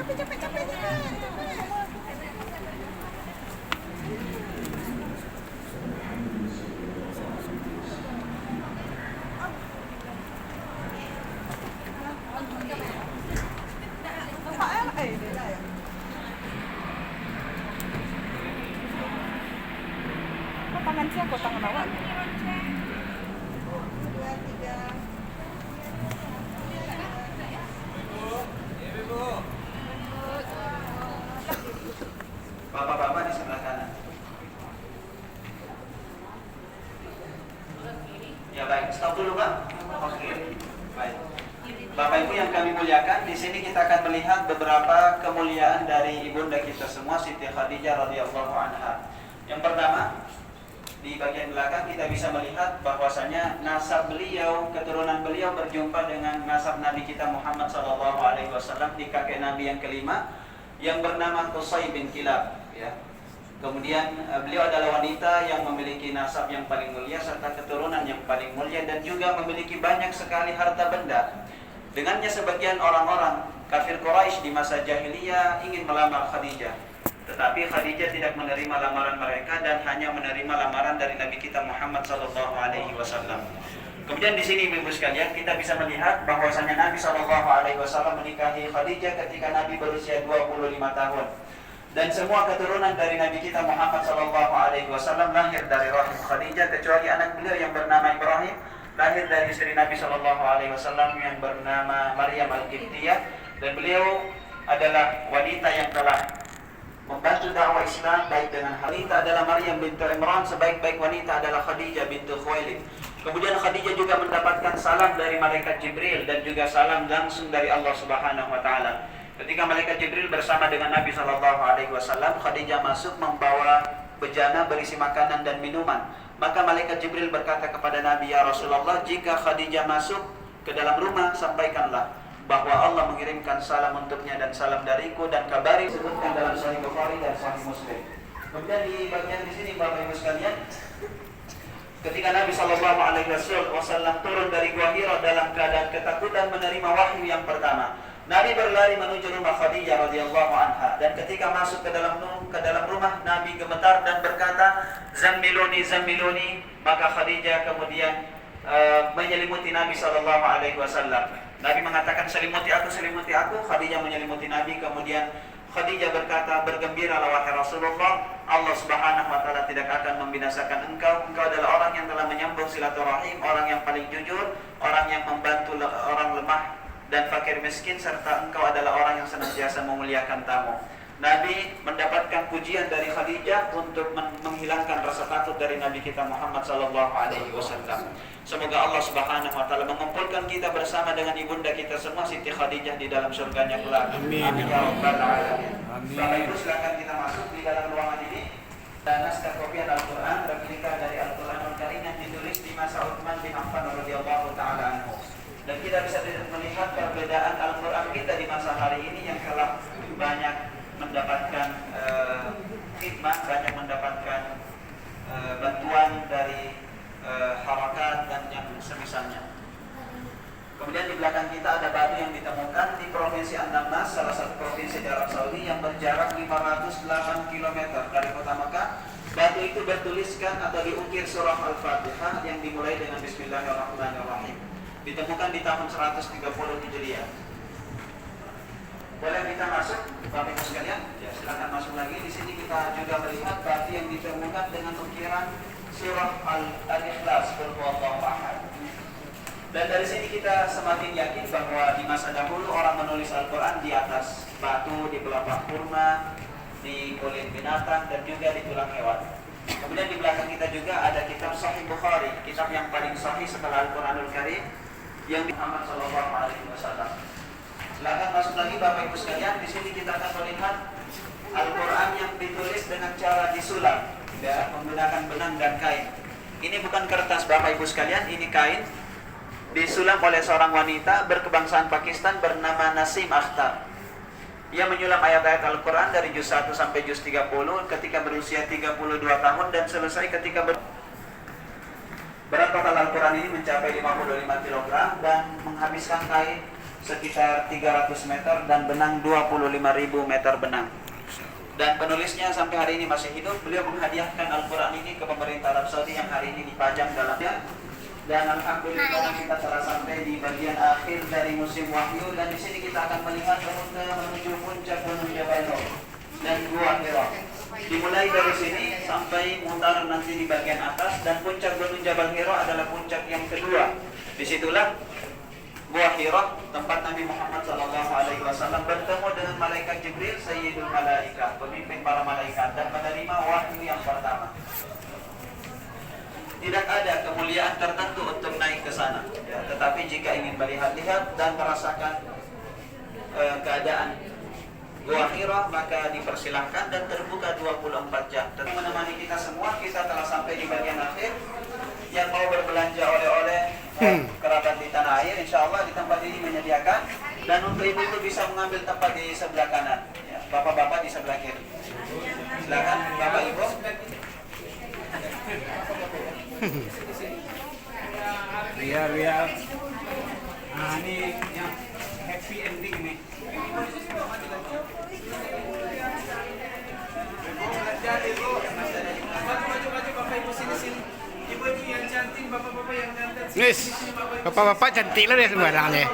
Tangan siapa? Tangan awak? Bapak-bapak di sebelah kanan. Ya baik, stop dulu Pak. Oke. Baik. Bapak Ibu yang kami muliakan, di sini kita akan melihat beberapa kemuliaan dari ibunda kita semua, Siti Khadijah radhiyallahu anha. Yang pertama, di bagian belakang kita bisa melihat bahwasanya nasab beliau, keturunan beliau berjumpa dengan nasab Nabi kita Muhammad SAW di kakek Nabi yang kelima yang bernama Qusay bin Kilab. Ya. Kemudian beliau adalah wanita yang memiliki nasab yang paling mulia serta keturunan yang paling mulia dan juga memiliki banyak sekali harta benda. Dengannya sebagian orang-orang kafir Quraisy di masa jahiliyah ingin melamar Khadijah. Tetapi Khadijah tidak menerima lamaran mereka dan hanya menerima lamaran dari Nabi kita Muhammad SAW. Kemudian di sini Ibu sekalian kita bisa melihat bahwasanya Nabi SAW menikahi Khadijah ketika Nabi berusia 25 tahun. Dan semua keturunan dari Nabi kita Muhammad SAW lahir dari rahim Khadijah kecuali anak beliau yang bernama Ibrahim lahir dari istri Nabi SAW yang bernama Maryam Al-Qibtiyah, dan beliau adalah wanita yang telah membantu dakwah Islam baik dengan wanita adalah Maryam bintu Imran, sebaik-baik wanita adalah Khadijah bintu Khuwailid. Kemudian Khadijah juga mendapatkan salam dari malaikat Jibril dan juga salam langsung dari Allah Subhanahu wa taala. Ketika malaikat Jibril bersama dengan Nabi SAW, Khadijah masuk membawa bejana berisi makanan dan minuman. Maka malaikat Jibril berkata kepada Nabi, "Ya Rasulullah, jika Khadijah masuk ke dalam rumah, sampaikanlah bahwa Allah mengirimkan salam untuknya dan salam dariku, dan kabari." Disebutkan dalam Sahih Bukhari dan Sahih Muslim. Kemudian di bagian di sini Bapak Ibu sekalian, ketika Nabi SAW turun dari Gua Hira dalam keadaan ketakutan menerima wahyu yang pertama, Nabi berlari menuju rumah Khadijah radhiyallahu anha, dan ketika masuk ke dalam rumah Nabi gemetar dan berkata, "Zammiluni, zammiluni." Maka Khadijah kemudian menyelimuti Nabi SAW. Nabi mengatakan, "Selimuti aku, selimuti aku." Khadijah menyelimuti Nabi. Kemudian Khadijah berkata, "Bergembiralah wahai Rasulullah, Allah Subhanahu wa taala tidak akan membinasakan engkau. Engkau adalah orang yang telah menyambung silaturahim, orang yang paling jujur, orang yang membantu orang lemah dan fakir miskin, serta engkau adalah orang yang senantiasa memuliakan tamu." Nabi mendapatkan pujian dari Khadijah untuk menghilangkan rasa takut dari Nabi kita Muhammad SAW. Semoga Allah Subhanahu wa taala mengumpulkan kita bersama dengan ibunda kita semua Siti Khadijah di dalam surganya kelak. Amin ya rabbal alamin. Bapak Ibu silakan kita masuk di dalam ruangan ini. Dan naskah kopian Al-Qur'an replika dari Al-Qur'anul Karim yang ditulis di masa Utsman bin Affan radhiyallahu taala anhu. Dan kita bisa melihat perbedaan Al-Quran kita di masa hari ini yang telah banyak mendapatkan khidmat, banyak mendapatkan bantuan dari harakat dan yang semisalnya. Kemudian di belakang kita ada batu yang ditemukan di Provinsi An-Namnas, salah satu provinsi di Arab Saudi yang berjarak 508 km dari kota Mekah. Batu itu bertuliskan atau diukir surah Al-Fatihah yang dimulai dengan Bismillahirrahmanirrahim. Ditemukan di tahun 130 Hijriah. Boleh kita masuk, Bapak Ibu sekalian? Ya, silakan masuk lagi. Di sini kita juga melihat batu yang ditemukan dengan ukiran surah Al-Ikhlas, Qul huwallahu ahad. Dan dari sini kita semakin yakin bahwa di masa dahulu orang menulis Al-Quran di atas batu, di pelepah kurma, di kulit binatang, dan juga di tulang hewan. Kemudian di belakang kita juga ada kitab Sahih Bukhari, kitab yang paling sahih setelah Al-Quranul Karim, yang di Muhammad SAW. Silakan masuk lagi Bapak Ibu sekalian. Di sini kita akan melihat Al-Quran yang ditulis dengan cara disulam, ya, menggunakan benang dan kain. Ini bukan kertas Bapak Ibu sekalian, ini kain. Disulam oleh seorang wanita berkebangsaan Pakistan bernama Nasim Akhtar. Ia menyulam ayat-ayat Al-Quran dari juz 1 sampai juz 30 ketika berusia 32 tahun dan selesai ketika berat total Al-Quran ini mencapai 55 kg dan menghabiskan kain sekitar 300 meter dan benang 25.000 meter benang. Dan penulisnya sampai hari ini masih hidup. Beliau menghadiahkan Al-Quran ini ke pemerintah Arab Saudi yang hari ini dipajang dalamnya. Dan alhamdulillah kita telah sampai di bagian akhir dari musim wahyu, dan di sini kita akan melihat rute menuju puncak Gunung Jabal Nur dan Gua Hira. Dimulai dari sini sampai mutar nanti di bagian atas, dan puncak Gunung Jabal Hira adalah puncak yang kedua. Disitulah Gua Hira, tempat Nabi Muhammad SAW bertemu dengan malaikat Jibril, Sayyidul Malaikah, pemimpin para malaikat, dan menerima wahyu yang pertama. Tidak ada kemuliaan tertentu untuk naik ke sana, ya, tetapi jika ingin melihat-lihat dan merasakan keadaan Gua Hira, maka dipersilahkan dan terbuka 24 jam. Dan menemani kita semua, kita telah sampai di bagian akhir. Yang mau berbelanja oleh-oleh kerabat di tanah air, insya Allah di tempat ini menyediakan. Dan untuk ibu-ibu bisa mengambil tempat di sebelah kanan, ya, bapak-bapak di sebelah kiri. Silakan bapak ibu. Biar ini yang happy ending nih. Maju bapak ibu sini. Ibu-ibu yang cantik, bapak-bapak yang ganteng. Guys, bapak-bapak cantik lah dia sembarang nih.